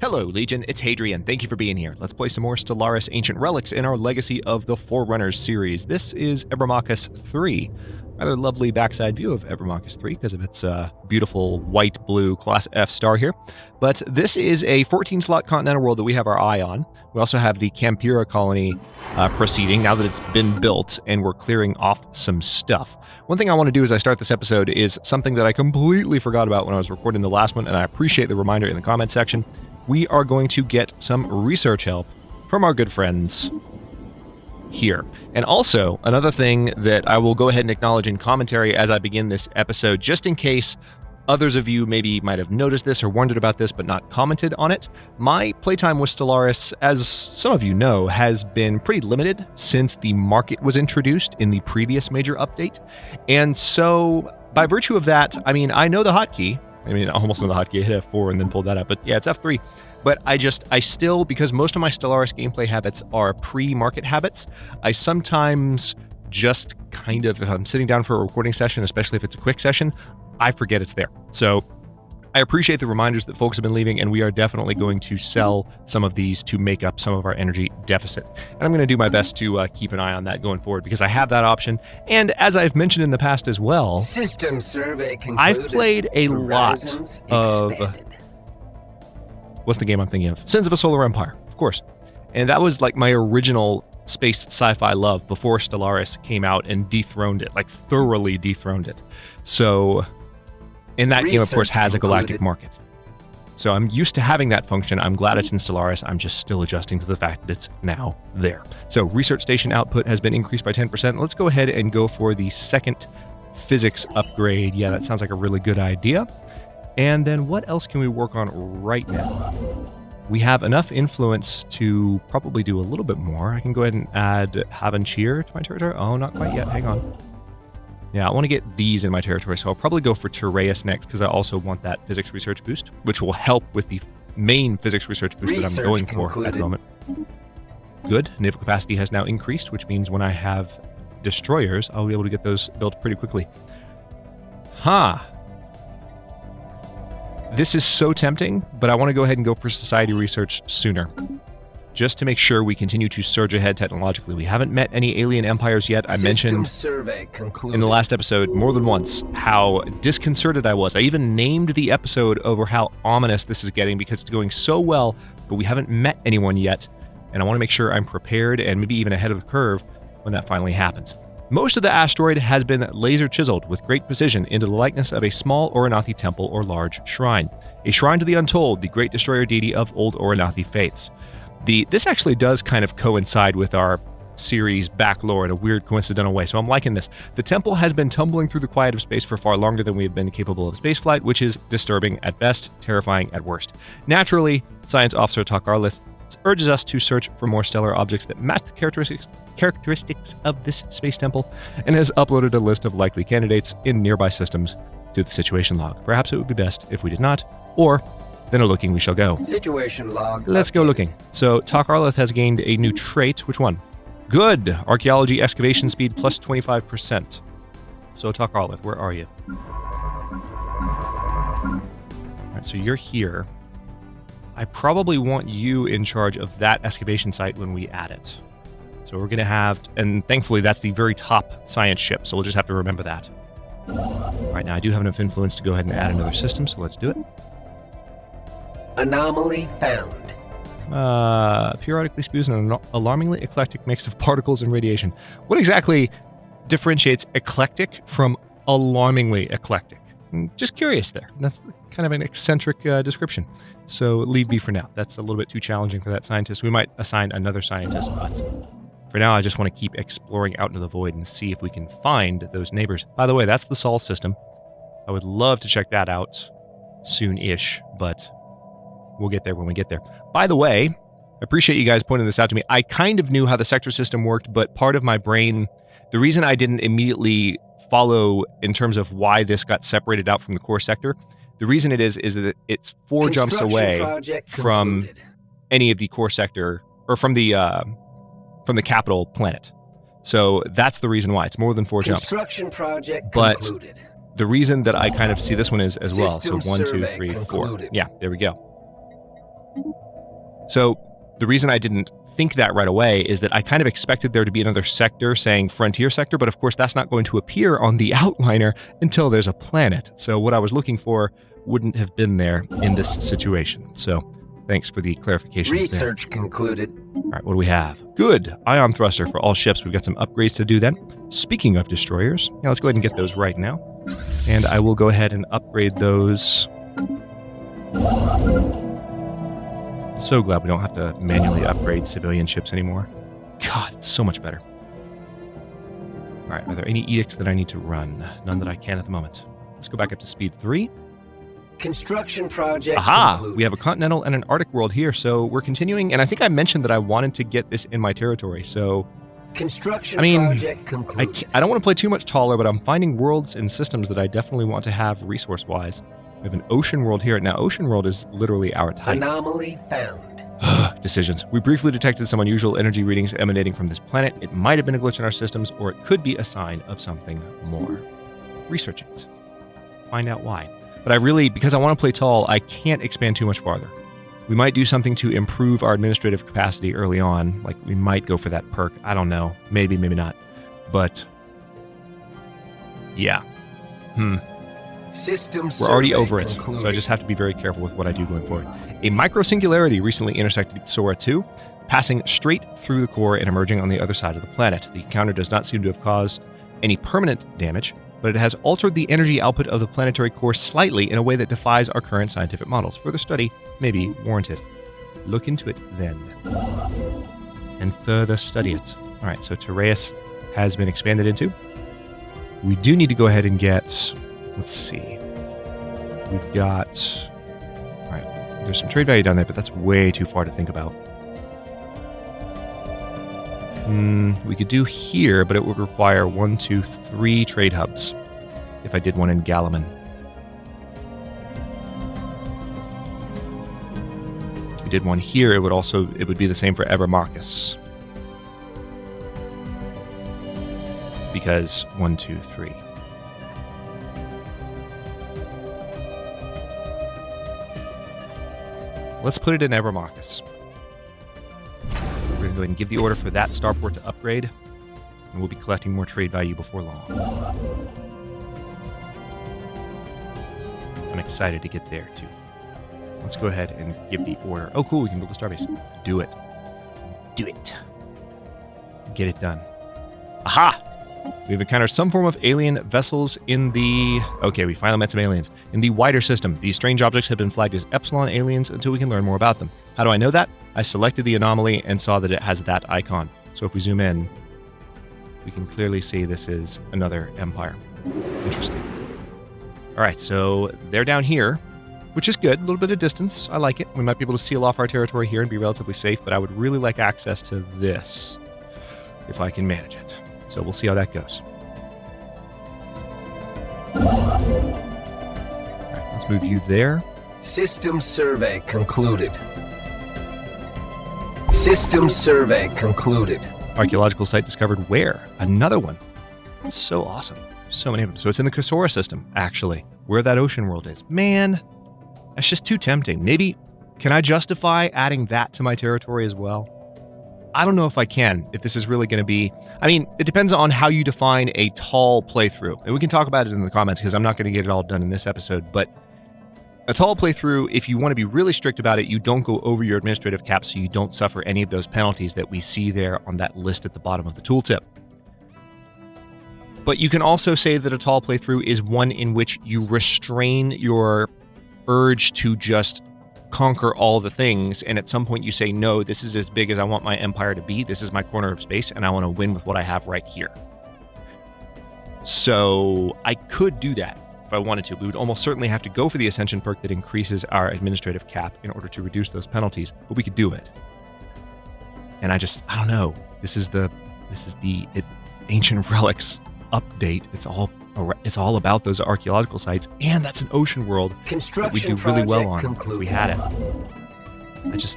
Hello, Legion. It's Hadrian. Thank you for being here. Let's play some more Stellaris Ancient Relics in our Legacy of the Forerunners series. This is Ebromachus 3. Rather lovely backside view of Ebromachus 3 because of its beautiful white-blue Class F star here. But this is a 14-slot continental world that we have our eye on. We also have the Campira colony proceeding now that it's been built and we're clearing off some stuff. One thing I want to do as I start this episode is something that I completely forgot about when I was recording the last one, and I appreciate the reminder in the comment section. We are going to get some research help from our good friends here. And also, another thing that I will go ahead and acknowledge in commentary as I begin this episode, just in case others of you maybe might have noticed this or wondered about this but not commented on it. My playtime with Stellaris, as some of you know, has been pretty limited since the market was introduced in the previous major update. And so, by virtue of that, I mean, I know the hotkey. I mean, I almost know the hotkey. I hit F4 and then pulled that up. But yeah, it's F3. But I still, because most of my Stellaris gameplay habits are pre-market habits, I sometimes just kind of, if I'm sitting down for a recording session, especially if it's a quick session, I forget it's there. So I appreciate the reminders that folks have been leaving, and we are definitely going to sell some of these to make up some of our energy deficit. And I'm going to do my best to keep an eye on that going forward because I have that option. And as I've mentioned in the past as well, System survey concluded. I've played a lot of... What's the game I'm thinking of? Sins of a Solar Empire, of course. And that was like my original space sci-fi love before Stellaris came out and dethroned it, like thoroughly dethroned it. So, and that game, of course, has a galactic market. So I'm used to having that function. I'm glad it's in Stellaris. I'm just still adjusting to the fact that it's now there. So research station output has been increased by 10%. Let's go ahead and go for the second physics upgrade. Yeah, that sounds like a really good idea. And then what else can we work on right now? We have enough influence to probably do a little bit more. I can go ahead and add Havanchir to my territory. Oh, not quite yet. Hang on. Yeah, I want to get these in my territory, so I'll probably go for Tereus next because I also want that physics research boost, which will help with the main physics research boost that I'm going for at the moment. Good. Naval capacity has now increased, which means when I have destroyers, I'll be able to get those built pretty quickly. This is so tempting, but I want to go ahead and go for society research sooner, just to make sure we continue to surge ahead technologically. We haven't met any alien empires yet. I mentioned in the last episode more than once how disconcerted I was. I even named the episode over how ominous this is getting because it's going so well, but we haven't met anyone yet, and I want to make sure I'm prepared and maybe even ahead of the curve when that finally happens. Most of the asteroid has been laser chiseled with great precision into the likeness of a small Oranathi temple or large shrine. A shrine to the Untold, the great destroyer deity of old Oranathi faiths. This actually does kind of coincide with our series back lore in a weird coincidental way, so I'm liking this. The temple has been tumbling through the quiet of space for far longer than we have been capable of spaceflight, which is disturbing at best, terrifying at worst. Naturally, Science Officer Takarlith urges us to search for more stellar objects that match the characteristics of this space temple, and has uploaded a list of likely candidates in nearby systems to the situation log. Perhaps it would be best if we did not, or then a looking we shall go. Situation log. Let's go looking. So Takarlith has gained a new trait. Which one? Good. Archaeology excavation speed plus 25%. So Takarlith, where are you? All right, so you're here. I probably want you in charge of that excavation site when we add it. So we're going to have, and thankfully that's the very top science ship, so we'll just have to remember that. All right, now I do have enough influence to go ahead and add another system, so let's do it. Anomaly found. Periodically spews an alarmingly eclectic mix of particles and radiation. What exactly differentiates eclectic from alarmingly eclectic? I'm just curious there. That's kind of an eccentric description. So leave be for now. That's a little bit too challenging for that scientist. We might assign another scientist, but for now I just want to keep exploring out into the void and see if we can find those neighbors. By the way, that's the Sol system. I would love to check that out soon-ish, but we'll get there when we get there. By the way, I appreciate you guys pointing this out to me. I kind of knew how the sector system worked, but part of my brain, the reason I didn't immediately follow in terms of why this got separated out from the core sector, the reason it is that it's 4 jumps away from any of the core sector, or from the capital planet. So that's the reason why. It's more than 4 jumps. Construction project but concluded. The reason that I kind of see this one is as well. So 1, 2, 3, 4. concluded. Yeah, there we go. So the reason I didn't think that right away is that I kind of expected there to be another sector saying frontier sector, but of course that's not going to appear on the outliner until there's a planet. So what I was looking for wouldn't have been there in this situation. So thanks for the clarification. Research concluded. All right, what do we have? Good. Ion thruster for all ships. We've got some upgrades to do then. Speaking of destroyers, yeah, let's go ahead and get those right now. And I will go ahead and upgrade those. So glad we don't have to manually upgrade civilian ships anymore. God, it's so much better. All right, are there any edicts that I need to run? None that I can at the moment. Let's go back up to speed 3. Construction project Aha! concluded. We have a continental and an Arctic world here, so we're continuing. And I think I mentioned that I wanted to get this in my territory, so... Construction project concluded. I don't want to play too much taller, but I'm finding worlds and systems that I definitely want to have resource-wise. We have an ocean world here. Now, ocean world is literally our type. Anomaly found. Decisions. We briefly detected some unusual energy readings emanating from this planet. It might have been a glitch in our systems, or it could be a sign of something more. Research it. Find out why. But I really, because I want to play tall, I can't expand too much farther. We might do something to improve our administrative capacity early on. Like, we might go for that perk. I don't know. Maybe, maybe not. But, yeah. We're already over it, so I just have to be very careful with what I do going forward. A microsingularity recently intersected Sora 2, passing straight through the core and emerging on the other side of the planet. The encounter does not seem to have caused any permanent damage, but it has altered the energy output of the planetary core slightly in a way that defies our current scientific models. Further study may be warranted. Look into it then, and further study it. All right, so Tereus has been expanded into. We do need to go ahead and get, let's see, we've got, all right, there's some trade value down there, but that's way too far to think about. We could do here, but it would require 1, 2, 3 trade hubs if I did one in Galaman. If we did one here, it would be the same for Ebermarcus. Because 1, 2, 3. Let's put it in Ebermarcus. We're going to go ahead and give the order for that starport to upgrade, and we'll be collecting more trade value before long. I'm excited to get there, too. Let's go ahead and give the order. Oh, cool, we can build a starbase. Do it. Do it. Get it done. Aha! We've encountered some form of alien vessels in the... Okay, we finally met some aliens. In the wider system, these strange objects have been flagged as Epsilon aliens until we can learn more about them. How do I know that? I selected the anomaly and saw that it has that icon. So if we zoom in, we can clearly see this is another empire. Interesting. All right, so they're down here, which is good. A little bit of distance. I like it. We might be able to seal off our territory here and be relatively safe, but I would really like access to this if I can manage it. So we'll see how that goes. All right, let's move you there. System survey concluded. System survey concluded. Archaeological site discovered where? Another one. So awesome. So many of them. So it's in the Kasora system, actually, where that ocean world is. Man, that's just too tempting. Maybe, can I justify adding that to my territory as well? I don't know if I can, if this is really going to be... I mean, it depends on how you define a tall playthrough. And we can talk about it in the comments, because I'm not going to get it all done in this episode. But a tall playthrough, if you want to be really strict about it, you don't go over your administrative cap, so you don't suffer any of those penalties that we see there on that list at the bottom of the tooltip. But you can also say that a tall playthrough is one in which you restrain your urge to just conquer all the things, and at some point you say, no, this is as big as I want my empire to be, this is my corner of space, and I want to win with what I have right here. So I could do that if I wanted to. We would almost certainly have to go for the Ascension perk that increases our administrative cap in order to reduce those penalties, but we could do it. And I don't know. This is the Ancient Relics update. It's all about those archaeological sites, and that's an ocean world that we do really well on if we had it.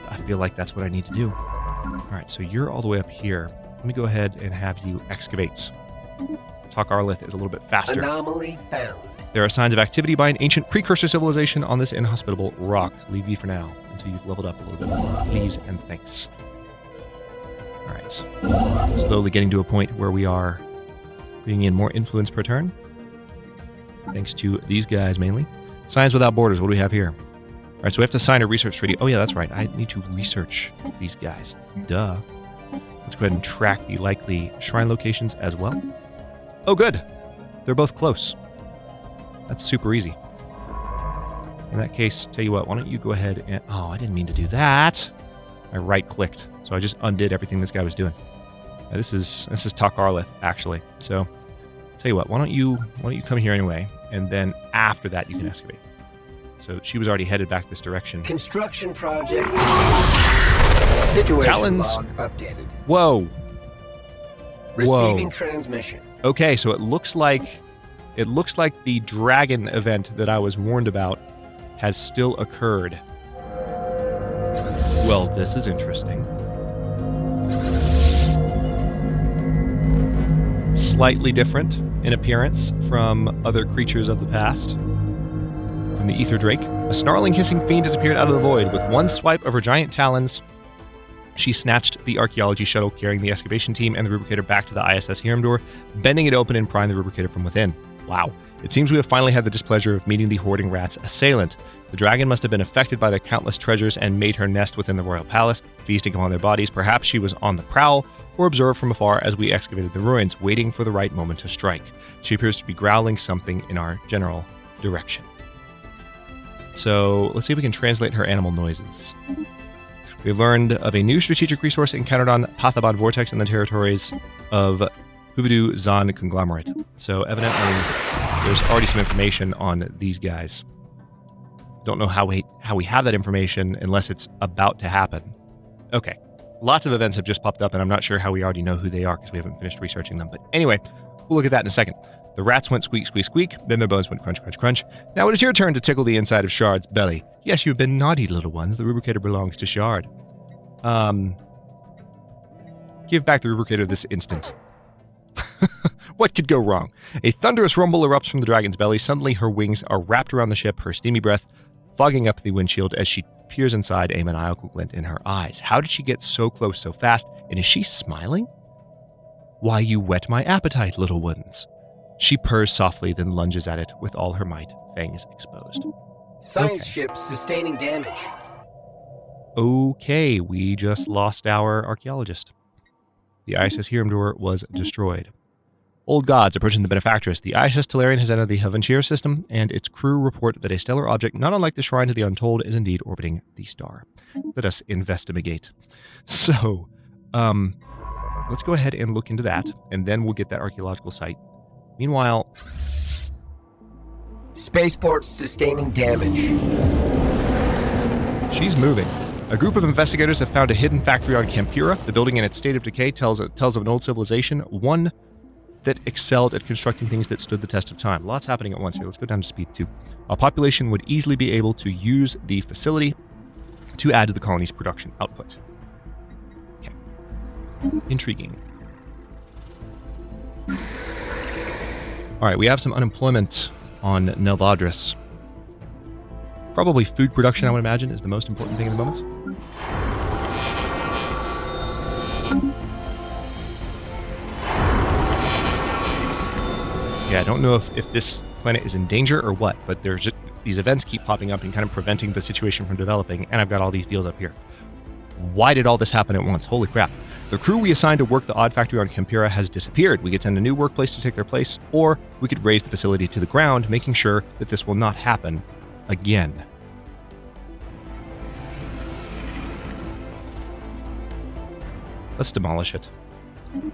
I feel like that's what I need to do. All right, so you're all the way up here. Let me go ahead and have you excavate. Arlith is a little bit faster. Anomaly found. There are signs of activity by an ancient precursor civilization on this inhospitable rock. Leave you for now until you've leveled up a little bit more. Please and thanks. All right. Slowly getting to a point where we are bringing in more influence per turn. Thanks to these guys mainly. Science Without Borders. What do we have here? All right, so we have to sign a research treaty. Oh, yeah, that's right. I need to research these guys. Duh. Let's go ahead and track the likely shrine locations as well. Oh, good. They're both close. That's super easy. In that case, tell you what, why don't you go ahead and... Oh, I didn't mean to do that. I right-clicked, so I just undid everything this guy was doing. Now, this is Arlith, actually. So, tell you what, why don't you come here anyway, and then after that you can excavate. So she was already headed back this direction. Construction project. Situation Talons. log updated. Whoa. Receiving transmission. Okay, so it looks like the dragon event that I was warned about has still occurred. Well, this is interesting. Slightly different in appearance from other creatures of the past. From the Ether Drake, a snarling, hissing fiend has appeared out of the void. With one swipe of her giant talons, she snatched the Archaeology shuttle carrying the excavation team and the rubricator back to the ISS Hiramdor, bending it open and prying the rubricator from within. Wow. It seems we have finally had the displeasure of meeting the hoarding rat's assailant. The dragon must have been affected by the countless treasures and made her nest within the royal palace, feasting upon their bodies. Perhaps she was on the prowl, or observed from afar as we excavated the ruins, waiting for the right moment to strike. She appears to be growling something in our general direction. So let's see if we can translate her animal noises. We've learned of a new strategic resource encountered on Pathabad Vortex in the territories of Huvidu Zan Conglomerate. So evidently there's already some information on these guys. Don't know how we have that information unless it's about to happen. Okay. Lots of events have just popped up, and I'm not sure how we already know who they are because we haven't finished researching them. But anyway, we'll look at that in a second. The rats went squeak, squeak, squeak. Then their bones went crunch, crunch, crunch. Now it is your turn to tickle the inside of Shard's belly. Yes, you've been naughty, little ones. The rubricator belongs to Shard. Give back the rubricator this instant. What could go wrong? A thunderous rumble erupts from the dragon's belly. Suddenly, her wings are wrapped around the ship, her steamy breath fogging up the windshield as she peers inside, a maniacal glint in her eyes. How did she get so close so fast? And is she smiling? Why, you whet my appetite, little ones. She purrs softly, then lunges at it with all her might, fangs exposed. Science ship sustaining damage. Okay, we just lost our archaeologist. The ISS Hiramdor was destroyed. Old gods approaching the benefactress. The ISS Tellarian has entered the Havanchir system, and its crew report that a stellar object not unlike the Shrine to the Untold is indeed orbiting the star. Let us investigate. So, let's go ahead and look into that, and then we'll get that archaeological site. Meanwhile... Spaceport sustaining damage. She's moving. A group of investigators have found a hidden factory on Campura. The building in its state of decay tells of an old civilization, one that excelled at constructing things that stood the test of time. Lots happening at once here. Let's go down to speed 2. Our population would easily be able to use the facility to add to the colony's production output. Okay. Intriguing. All right, we have some unemployment on Nelvadris. Probably food production, I would imagine, is the most important thing at the moment. Yeah, I don't know if this planet is in danger or what, but there's just these events keep popping up and kind of preventing the situation from developing, and I've got all these deals up here. Why did all this happen at once? Holy crap. The crew we assigned to work the odd factory on Campura has disappeared. We could send a new workplace to take their place, or we could raise the facility to the ground, making sure that this will not happen again. Let's demolish it. All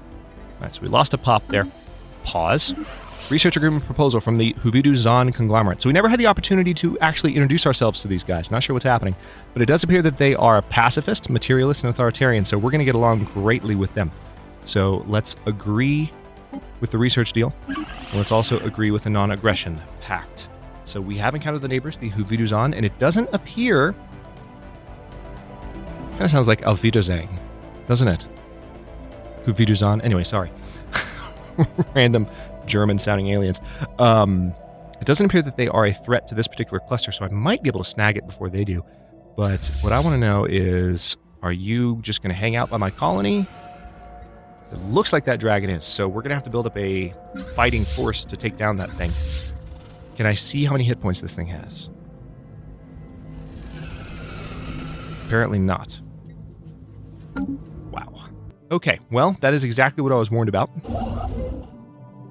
right, so we lost a pop there. Pause. Research agreement proposal from the Huvidu Zan Conglomerate. So we never had the opportunity to actually introduce ourselves to these guys. Not sure what's happening. But it does appear that they are pacifist, materialist, and authoritarian, so we're going to get along greatly with them. So let's agree with the research deal. And let's also agree with the non-aggression pact. So we have encountered the neighbors, the Huvidu Zan, and it doesn't appear... Kind of sounds like Auf Wiedersehen, doesn't it? Huvidu Zan. Anyway, sorry. random German-sounding aliens. It doesn't appear that they are a threat to this particular cluster, so I might be able to snag it before they do. But what I want to know is, are you just going to hang out by my colony? It looks like that dragon is, so we're going to have to build up a fighting force to take down that thing. Can I see how many hit points this thing has? Apparently not. Wow. Okay, well, that is exactly what I was warned about.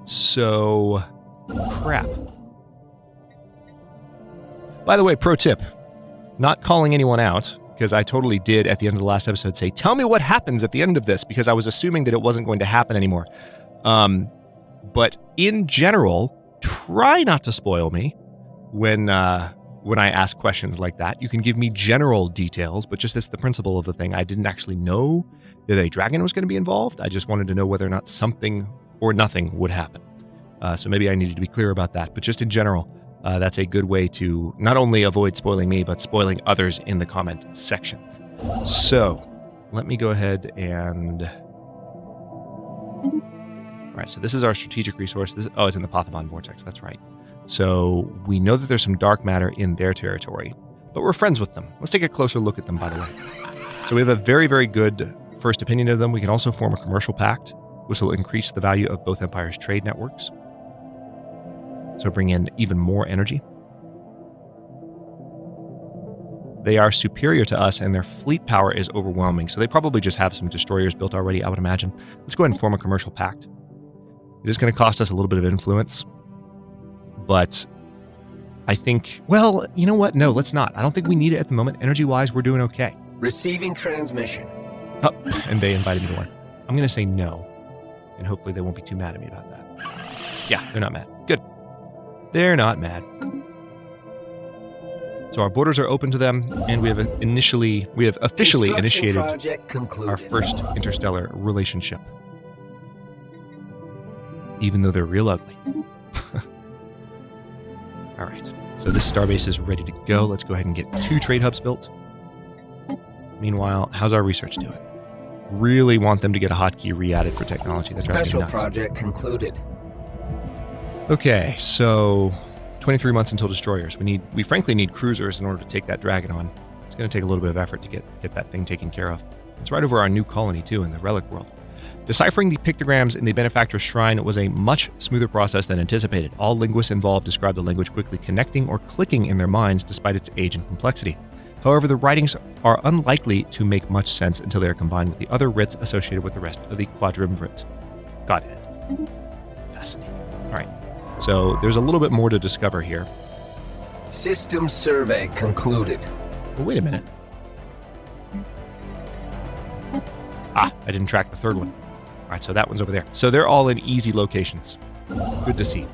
So, crap. By the way, pro tip, not calling anyone out, because I totally did at the end of the last episode say, tell me what happens at the end of this, because I was assuming that it wasn't going to happen anymore. But in general, try not to spoil me when I ask questions like that. You can give me general details, but just as the principle of the thing, I didn't actually know that a dragon was going to be involved. I just wanted to know whether or not something or nothing would happen. So maybe I needed to be clear about that. But just in general, that's a good way to not only avoid spoiling me, but spoiling others in the comment section. So let me go ahead and... All right, so this is our strategic resource. It's in the Pothomon Vortex, that's right. So we know that there's some dark matter in their territory, but we're friends with them. Let's take a closer look at them, by the way. So we have a very, very good first opinion of them. We can also form a commercial pact, which will increase the value of both empires' trade networks. So bring in even more energy. They are superior to us, and their fleet power is overwhelming, so they probably just have some destroyers built already, I would imagine. Let's go ahead and form a commercial pact. It is going to cost us a little bit of influence, but I think, well, you know what? No, let's not. I don't think we need it at the moment. Energy-wise, we're doing okay. Receiving transmission. Oh, and they invited me to one. I'm going to say no, and hopefully they won't be too mad at me about that. Yeah, they're not mad. Good. They're not mad. So our borders are open to them, and we have officially initiated our first interstellar relationship. Even though they're real ugly. All right, so this starbase is ready to go. Let's go ahead and get 2 trade hubs built. Meanwhile, how's our research doing? Really want them to get a hotkey re-added for technology. That's Special project concluded. Okay, so 23 months until destroyers. We frankly need cruisers in order to take that dragon on. It's going to take a little bit of effort to get that thing taken care of. It's right over our new colony, too, in the relic world. Deciphering the pictograms in the Benefactor's Shrine was a much smoother process than anticipated. All linguists involved described the language quickly connecting or clicking in their minds despite its age and complexity. However, the writings are unlikely to make much sense until they are combined with the other writs associated with the rest of the Quadriumvirate. Godhead. Fascinating. All right, so there's a little bit more to discover here. System survey concluded. Well, wait a minute. I didn't track the third one. All right, so that one's over there. So they're all in easy locations. Good to see.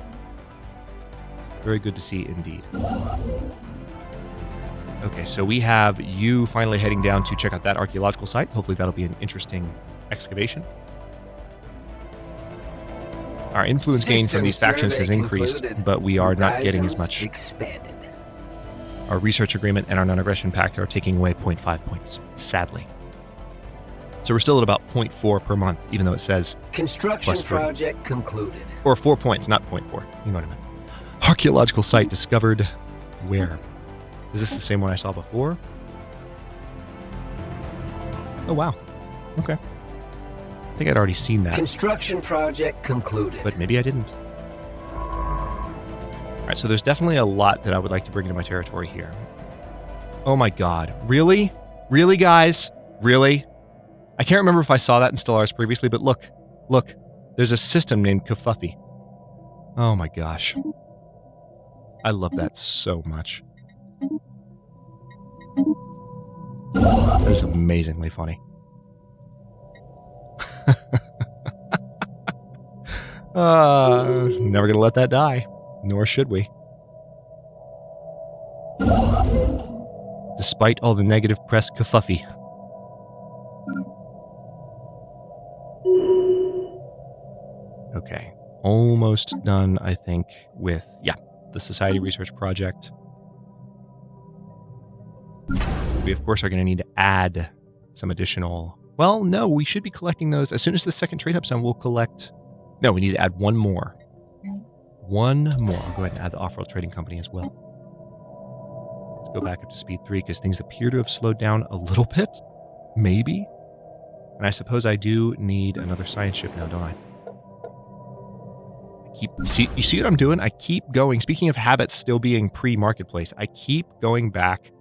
Very good to see indeed. Okay, so we have you finally heading down to check out that archaeological site. Hopefully that'll be an interesting excavation. Our influence gain from these factions has increased, but we are not getting as much. Expanded. Our research agreement and our non-aggression pact are taking away 0.5 points, sadly. So we're still at about 0.4 per month, even though it says Construction project concluded. Or 4 points, not 0.4. You know what I meant. Archaeological site discovered. Where? Is this the same one I saw before? Oh, wow. Okay. I think I'd already seen that. Construction project concluded. But maybe I didn't. All right, so there's definitely a lot that I would like to bring into my territory here. Oh my god. Really? Really, guys? Really? I can't remember if I saw that in Stellaris previously, but look. Look. There's a system named Kafuffy. Oh my gosh. I love that so much. That is amazingly funny. Never gonna let that die. Nor should we. Despite all the negative press, Kafuffy. Okay. Almost done, I think, with, the Society Research Project. We, of course, are going to need to add some additional... Well, no, we should be collecting those. As soon as the second trade hub zone, we'll collect... No, we need to add one more. One more. I'll go ahead and add the off-world trading company as well. Let's go back up to speed 3 because things appear to have slowed down a little bit. Maybe. And I suppose I do need another science ship now, don't I? You see what I'm doing? I keep going. Speaking of habits still being pre-marketplace, I keep going back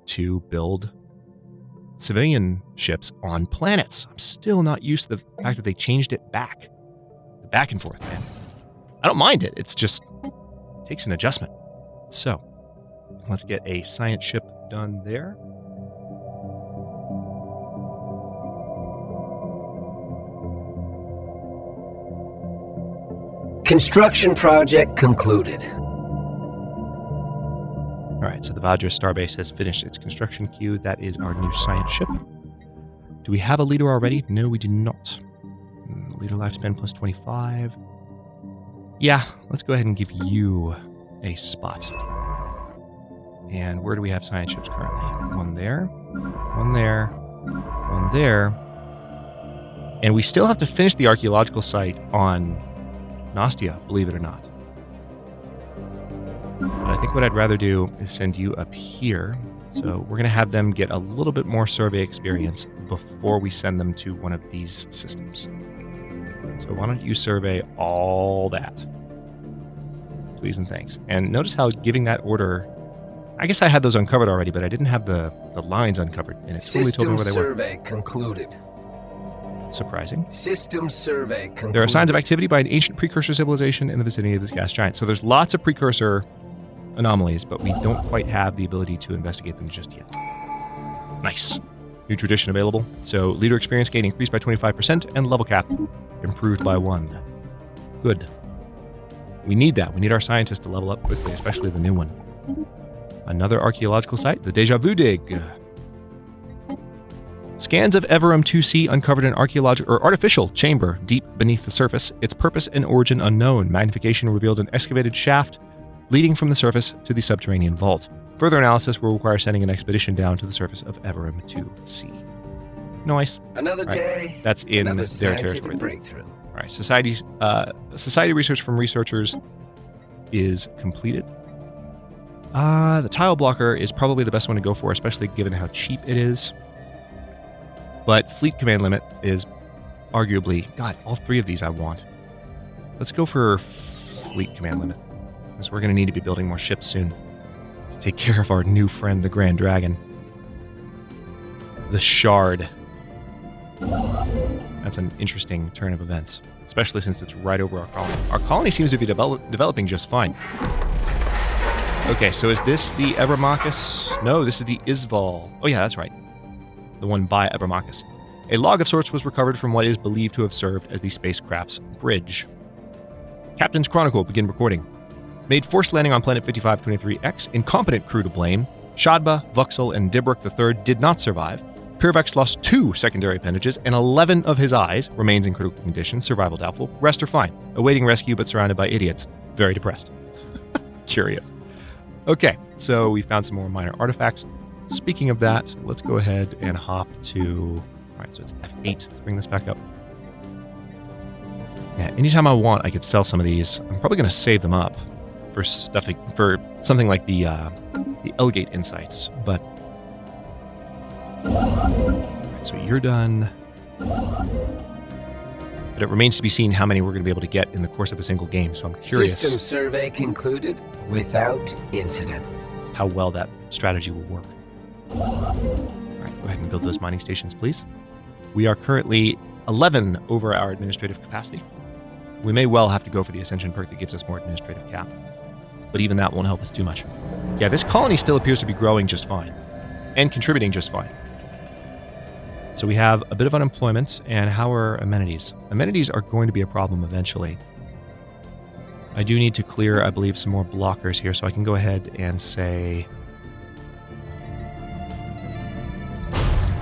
to build civilian ships on planets. I'm still not used to the fact that they changed it back. The back and forth, man. I don't mind it. It's just it takes an adjustment. So, let's get a science ship done there. Construction project concluded. All right, so the Vajra Starbase has finished its construction queue. That is our new science ship. Do we have a leader already? No, we do not. Leader lifespan plus 25. Yeah, let's go ahead and give you a spot. And where do we have science ships currently? One there, one there, one there. And we still have to finish the archaeological site on Nastia, believe it or not. But I think what I'd rather do is send you up here. So we're going to have them get a little bit more survey experience before we send them to one of these systems. So why don't you survey all that? Please and thanks. And notice how giving that order... I guess I had those uncovered already, but I didn't have the lines uncovered. And it totally told me where they were. System survey concluded. Surprising. System survey concluded. There are signs of activity by an ancient precursor civilization in the vicinity of this gas giant. So there's lots of precursor anomalies, but we don't quite have the ability to investigate them just yet. Nice. New tradition available. So leader experience gain increased by 25% and level cap improved by 1. Good. We need that. We need our scientists to level up quickly, especially the new one. Another archaeological site, the Deja Vu Dig. Scans of Everum 2C uncovered an artificial chamber deep beneath the surface. Its purpose and origin unknown. Magnification revealed an excavated shaft leading from the surface to the subterranean vault. Further analysis will require sending an expedition down to the surface of Everum 2C. Nice. Another day. That's in their territory. Breakthrough. All right. Society research from researchers is completed. The tile blocker is probably the best one to go for, especially given how cheap it is. But fleet command limit is arguably... God, all 3 of these I want. Let's go for fleet command limit, because we're going to need to be building more ships soon to take care of our new friend, the Grand Dragon. The Shard. That's an interesting turn of events, especially since it's right over our colony. Our colony seems to be developing just fine. Okay, so is this the Ebromachus? No, this is the Isval. Oh yeah, that's right. The one by Ebromachus. A log of sorts was recovered from what is believed to have served as the spacecraft's bridge. Captain's Chronicle, begin recording. Made forced landing on planet 5523X, incompetent crew to blame. Shadba, Vuxel, and Dibruk III did not survive. Pyrvex lost 2 secondary appendages, and 11 of his eyes remains in critical condition, survival doubtful. Rest are fine. Awaiting rescue, but surrounded by idiots. Very depressed. Curious. Okay, so we found some more minor artifacts. Speaking of that, let's go ahead and hop to... Alright, so it's F8 to bring this back up. Yeah, anytime I want, I could sell some of these. I'm probably going to save them up for something like the Elgate Insights, but... Alright, so you're done. But it remains to be seen how many we're going to be able to get in the course of a single game, so I'm curious... System survey concluded without incident. How well that strategy will work. Alright, go ahead and build those mining stations, please. We are currently 11 over our administrative capacity. We may well have to go for the Ascension perk that gives us more administrative cap, but even that won't help us too much. Yeah, this colony still appears to be growing just fine, and contributing just fine. So we have a bit of unemployment, and how are amenities? Amenities are going to be a problem eventually. I do need to clear, I believe, some more blockers here, so I can go ahead and say...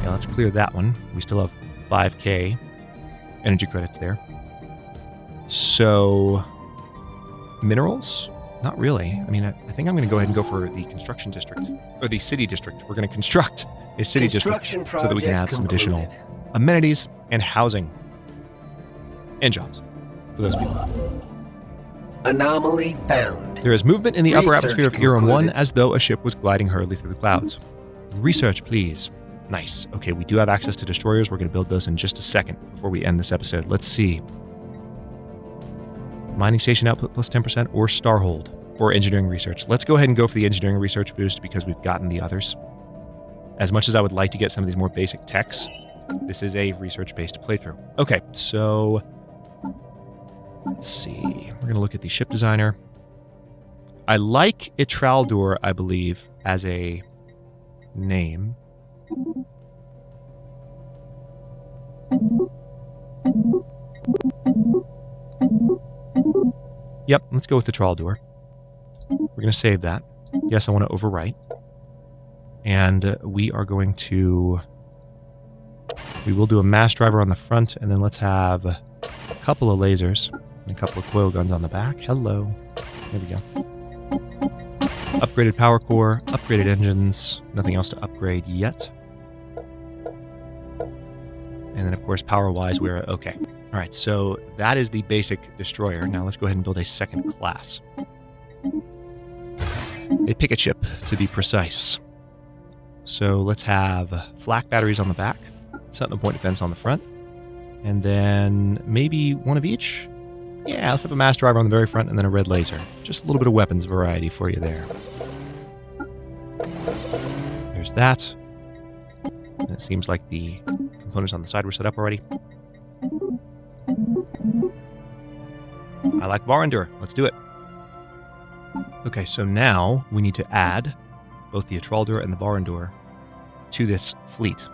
Yeah, let's clear that one. We still have 5k energy credits there. So... Minerals? Not really. I mean, I think I'm going to go ahead and go for the construction district, or the city district. We're going to construct a city district so that we can have some additional amenities and housing and jobs. for those people. Anomaly found. There is movement in the upper Research atmosphere of Eram 1 concluded. as though a ship was gliding hurriedly through the clouds. Research, please. Nice. Okay, we do have access to destroyers. We're going to build those in just a second before we end this episode. Let's see. Mining station output plus 10% or Starhold or engineering research. Let's go ahead and go for the engineering research boost because we've gotten the others. As much as I would like to get some of these more basic techs, this is a research-based playthrough. Okay, so let's see. We're going to look at the ship designer. I like Itraldur, I believe, as a name. Yep, let's go with Itraldur. We're going to save that. Yes, I want to overwrite. And we are going to... We will do a mass driver on the front, and then let's have a couple of lasers and a couple of coil guns on the back. Hello. There we go. Upgraded power core, upgraded engines, nothing else to upgrade yet. And then, of course, power-wise, we're okay. All right, so that is the basic destroyer. Now let's go ahead and build a second class. A picket ship, to be precise. So let's have flak batteries on the back, sentinel point defense on the front, and then maybe one of each? Yeah, let's have a mass driver on the very front and then a red laser. Just a little bit of weapons variety for you there. There's that. And it seems like the components on the side were set up already. I like Varandur. Let's do it. Okay, so now we need to add both the Itraldur and the Varandur to this fleet.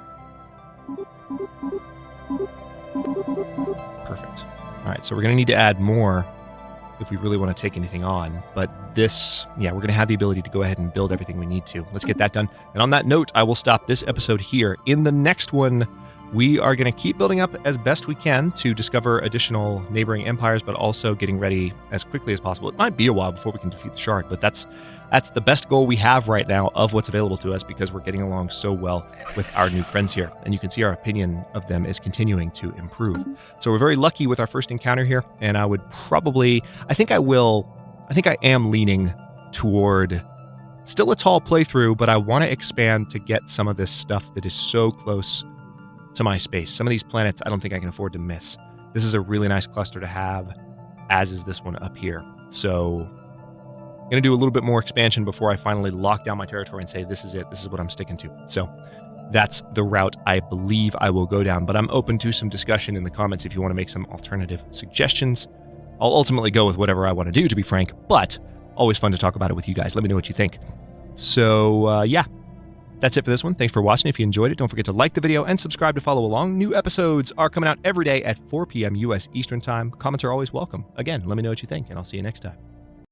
Perfect. All right, so we're going to need to add more if we really want to take anything on. But this, yeah, we're going to have the ability to go ahead and build everything we need to. Let's get that done. And on that note, I will stop this episode here. In the next one, we are going to keep building up as best we can to discover additional neighboring empires, but also getting ready as quickly as possible. It might be a while before we can defeat the Shard, but that's the best goal we have right now of what's available to us because we're getting along so well with our new friends here. And you can see our opinion of them is continuing to improve. So we're very lucky with our first encounter here, and I would probably, I think I am leaning toward still a tall playthrough, but I want to expand to get some of this stuff that is so close to my space. Some of these planets I don't think I can afford to miss. This is a really nice cluster to have, as is this one up here. So I'm going to do a little bit more expansion before I finally lock down my territory and say, this is it. This is what I'm sticking to. So that's the route I believe I will go down. But I'm open to some discussion in the comments if you want to make some alternative suggestions. I'll ultimately go with whatever I want to do, to be frank. But always fun to talk about it with you guys. Let me know what you think. So, yeah. That's it for this one. Thanks for watching. If you enjoyed it, don't forget to like the video and subscribe to follow along. New episodes are coming out every day at 4 p.m. U.S. Eastern Time. Comments are always welcome. Again, let me know what you think, and I'll see you next time.